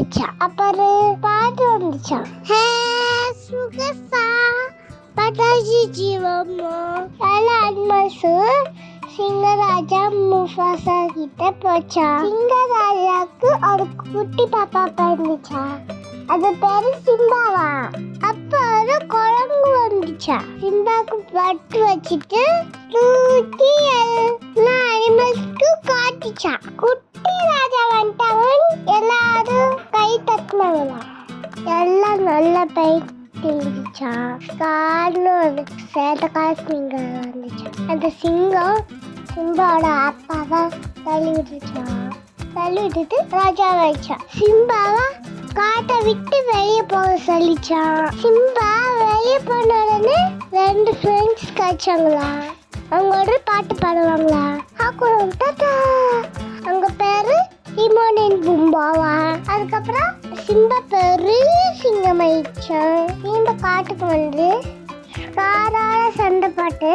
வந்துச்சா. அப்புறம் பாட்டு வந்துச்சா, ஹே சுகசா பட்டாசி ஜீவமோ. எல்லா அனிமல்ஸும் சிங்கராஜா முஃபாசா கிட்ட போச்சா. சிங்கராஜாக்கு ஒரு குட்டி பாப்பா பிறந்துச்சா. அது பேரு சிம்பாவா. அப்ப ஒரு குரங்கு வந்துச்சா. சிம்பாக்கு பட்டு வச்சுட்டு தூக்கி எல்லா அனிமல்ஸ்க்கு காட்டுச்சா. குட்டி ராஜா வந்துட்டாவன். எல்லாரும் கை தட்டினாங்களா. எல்லாம் நல்ல பை தெரிஞ்சிச்சா. காரணம் ஒரு சேட்டக்கார சிங்கம் வந்துச்சா. அந்த சிங்கம் சிம்பாவோட அப்பாவை தள்ளி விட்டுச்சா. தள்ளி விட்டுட்டு ராஜா வச்சா. சிம்பாவை காட்டை விட்டு வெளியே போக சொல்லிச்சா. சிம்பா வெளியே போன உடனே 2 ஃப்ரெண்ட்ஸ் கிடைச்சாங்களா. அவங்க ஒரு பாட்டு பாடுவாங்களா. அப்புறம் டாடா. அவங்க பேரு டிமோன் அண்ட் பும்பாவா. அதுக்கப்புறம் சிம்பா பெரிய சிங்கம் ஆயிடுச்சா. சிம்பா காட்டுக்கு வந்து காரால சண்டை பாட்டு